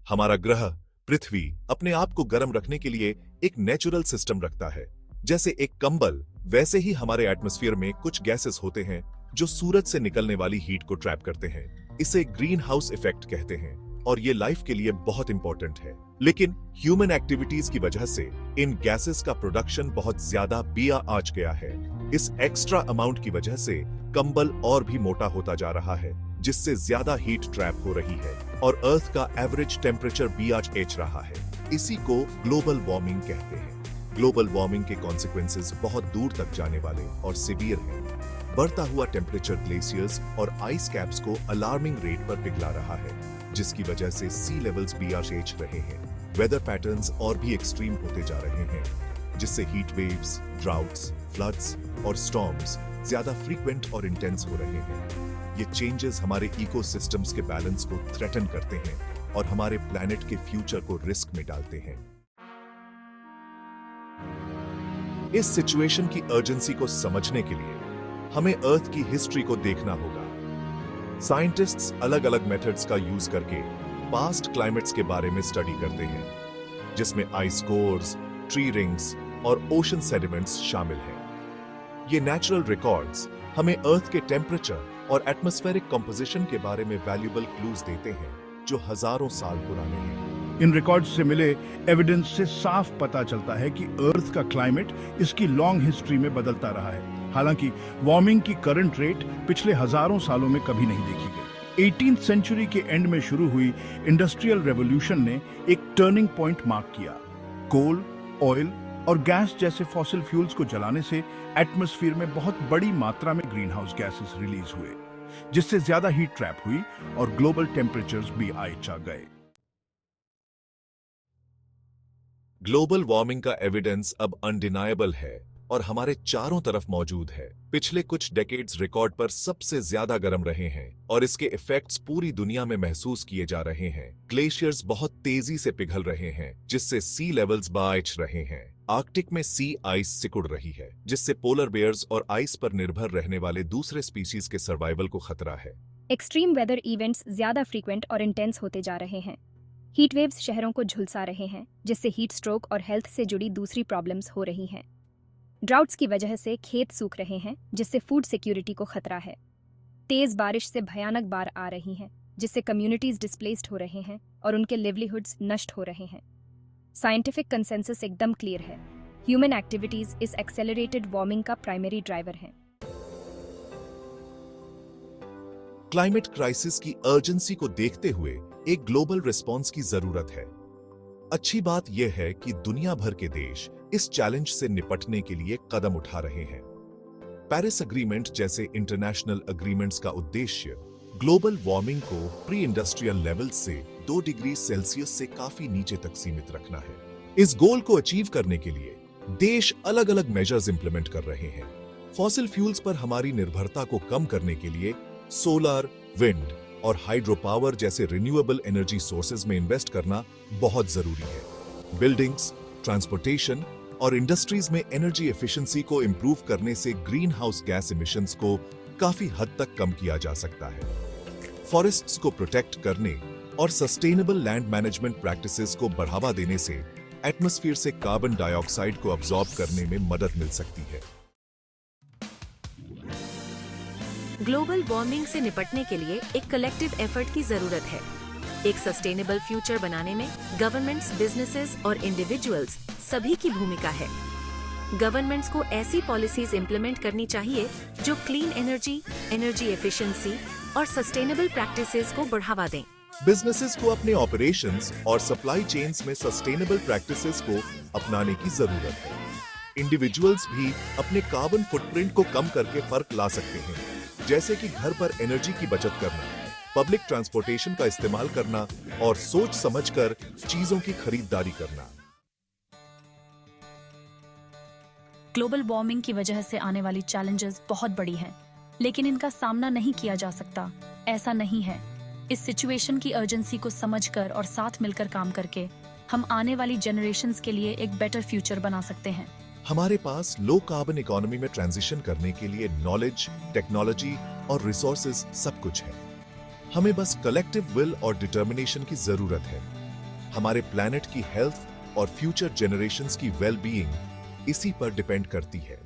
हमारा ग्रह पृथ्वी अपने आप को गर्म रखने के लिए एक नेचुरल सिस्टम रखता है। जैसे एक कंबल, वैसे ही हमारे एटमॉस्फेयर में कुछ गैसेस होते हैं जो सूरज से निकलने वाली हीट को ट्रैप करते हैं। इसे ग्रीन हाउस इफेक्ट कहते हैं और ये लाइफ के लिए बहुत इंपॉर्टेंट है। लेकिन ह्यूमन एक्टिविटीज की वजह से इन गैसेस का प्रोडक्शन बहुत ज्यादा बिया आज गया है। इस एक्स्ट्रा अमाउंट की वजह से कंबल और भी मोटा होता जा रहा है, जिससे ज्यादा हीट ट्रैप हो रही है और अर्थ का एवरेज टेम्परेचर भी आज एच रहा है। इसी को ग्लोबल वार्मिंग कहते हैं। ग्लोबल वार्मिंग के कॉन्सिक्वेंसेस बहुत दूर तक जाने वाले और सिवियर हैं। बढ़ता हुआ टेम्परेचर ग्लेशियर्स और आइस कैप्स को अलार्मिंग रेट पर पिघला रहा है, जिसकी वजह से सी लेवल्स भी आज एच रहे हैं। वेदर पैटर्न्स और भी एक्सट्रीम होते जा रहे हैं, जिससे हीट वेव्स, ड्राउट्स, फ्लड्स और स्टॉर्म्स ज्यादा फ्रीक्वेंट और इंटेंस हो रहे हैं। ये चेंजेस हमारे इकोसिस्टम्स के बैलेंस को थ्रेटन करते हैं और हमारे प्लैनेट के फ्यूचर को रिस्क में डालते हैं। इस सिचुएशन की अर्जेंसी को समझने के लिए हमें अर्थ की हिस्ट्री को देखना होगा। साइंटिस्ट्स अलग अलग मेथड्स का यूज करके पास्ट क्लाइमेट्स के बारे में स्टडी करते हैं, जिसमें आइस कोर्स, ट्री रिंग्स और ओशन सेडिमेंट्स शामिल हैं। ये नेचुरल रिकॉर्ड्स हमें अर्थ के टेम्परेचर और एटमॉस्फेरिक कंपोजिशन के बारे में वैल्यूएबल क्लूज देते हैं, जो हजारों साल पुराने हैं। इन रिकॉर्ड्स से मिले एविडेंस से साफ पता चलता है कि अर्थ का क्लाइमेट इसकी लॉन्ग हिस्ट्री में बदलता रहा है। हालांकि वार्मिंग की करंट रेट पिछले हजारों सालों में कभी नहीं देखी गई। 18th सेंचुरी के एंड में शुरू हुई इंडस्ट्रियल रेवोल्यूशन ने एक टर्निंग पॉइंट मार्क किया। कोल, ऑयल और गैस जैसे फॉसिल फ्यूल्स को जलाने से एटमॉस्फेयर में बहुत बड़ी मात्रा में ग्रीन हाउस गैसेस रिलीज हुए, जिससे ज्यादा हीट ट्रैप हुई और ग्लोबल टेम्परेचर्स भी आइच आ गए। ग्लोबल वार्मिंग का एविडेंस अब अनडिनायबल है और हमारे चारों तरफ मौजूद है। पिछले कुछ डेकेड्स रिकॉर्ड पर सबसे ज्यादा गर्म रहे हैं और इसके इफेक्ट्स पूरी दुनिया में महसूस किए जा रहे हैं। ग्लेशियर्स बहुत तेजी से पिघल रहे हैं, जिससे सी लेवल्स बढ़ रहे हैं। आर्कटिक में सी आइस सिकुड़ रही है, जिससे पोलर बेयर्स और आइस पर निर्भर रहने वाले दूसरे स्पीशीज के सर्वाइवल को खतरा है। एक्सट्रीम वेदर इवेंट्स ज्यादा फ्रीक्वेंट और इंटेंस होते जा रहे हैं। हीट वेव्स शहरों को झुलसा रहे हैं, जिससे हीट स्ट्रोक और हेल्थ से जुड़ी दूसरी प्रॉब्लम्स हो रही हैं। ड्राउट्स की वजह से खेत सूख रहे हैं, जिससे फूड सिक्योरिटी को खतरा है। तेज बारिश से भयानक बाढ़ आ रही हैं, जिससे कम्युनिटीज डिस्प्लेस्ड हो रहे हैं और उनके लिवलीहुड्स नष्ट हो रहे हैं। साइंटिफिक कंसेंसस एकदम क्लियर है, ह्यूमन एक्टिविटीज इस एक्सेलरेटेड वार्मिंग का प्राइमरी ड्राइवर हैं। क्लाइमेट क्राइसिस की अर्जेंसी को देखते हुए एक ग्लोबल रिस्पॉन्स की जरूरत है। अच्छी बात यह है कि दुनिया भर के देश इस चैलेंज से निपटने के लिए कदम उठा रहे हैं। पेरिस एग्रीमेंट जैसे इंटरनेशनल एग्रीमेंट्स का उद्देश्य ग्लोबल वार्मिंग को प्री इंडस्ट्रियल लेवल से 2 डिग्री सेल्सियस से काफी नीचे तक सीमित रखना है। इस गोल को अचीव करने के लिए देश अलग अलग मेजर्स इंप्लीमेंट कर रहे हैं। फॉसिल फ्यूल्स पर हमारी निर्भरता को कम करने के लिए सोलर, विंड और हाइड्रो पावर जैसे रिन्यूएबल एनर्जी सोर्सेज में इन्वेस्ट करना बहुत जरूरी है। बिल्डिंग्स, ट्रांसपोर्टेशन और इंडस्ट्रीज में एनर्जी एफिशिएंसी को इंप्रूव करने से ग्रीन हाउस गैस इमिशंस को काफी हद तक कम किया जा सकता है। फॉरेस्ट्स को प्रोटेक्ट करने और सस्टेनेबल लैंड मैनेजमेंट प्रैक्टिसेस को बढ़ावा देने से एटमॉस्फेयर से कार्बन डाइऑक्साइड को अब्सॉर्ब करने में मदद मिल सकती है। ग्लोबल वार्मिंग से निपटने के लिए एक कलेक्टिव एफर्ट की जरूरत है। एक सस्टेनेबल फ्यूचर बनाने में गवर्नमेंट्स, बिजनेसेस और इंडिविजुअल्स सभी की भूमिका है। गवर्नमेंट्स को ऐसी पॉलिसीज इंप्लीमेंट करनी चाहिए जो क्लीन एनर्जी, एनर्जी एफिशिएंसी और सस्टेनेबल प्रैक्टिसेस को बढ़ावा दें। बिजनेसेस को अपने ऑपरेशंस और सप्लाई चेन्स में सस्टेनेबल प्रैक्टिसेस को अपनाने की जरूरत है। इंडिविजुअल्स भी अपने कार्बन फुटप्रिंट को कम करके फर्क ला सकते हैं, जैसे कि घर पर एनर्जी की बचत करना, पब्लिक ट्रांसपोर्टेशन का इस्तेमाल करना और सोच समझकर चीजों की खरीदारी करना। ग्लोबल वार्मिंग की वजह से आने वाली चैलेंजेस बहुत बड़ी हैं, लेकिन इनका सामना नहीं किया जा सकता, ऐसा नहीं है। इस सिचुएशन की अर्जेंसी को समझकर और साथ मिलकर काम करके हम आने वाली जनरेशंस के लिए एक बेटर फ्यूचर बना सकते हैं। हमारे पास लो कार्बन इकोनॉमी में ट्रांजिशन करने के लिए नॉलेज, टेक्नोलॉजी और रिसोर्सेज सब कुछ है। हमें बस कलेक्टिव विल और डिटर्मिनेशन की जरूरत है। हमारे प्लैनेट की हेल्थ और फ्यूचर जनरेशंस की वेल बीइंग इसी पर डिपेंड करती है।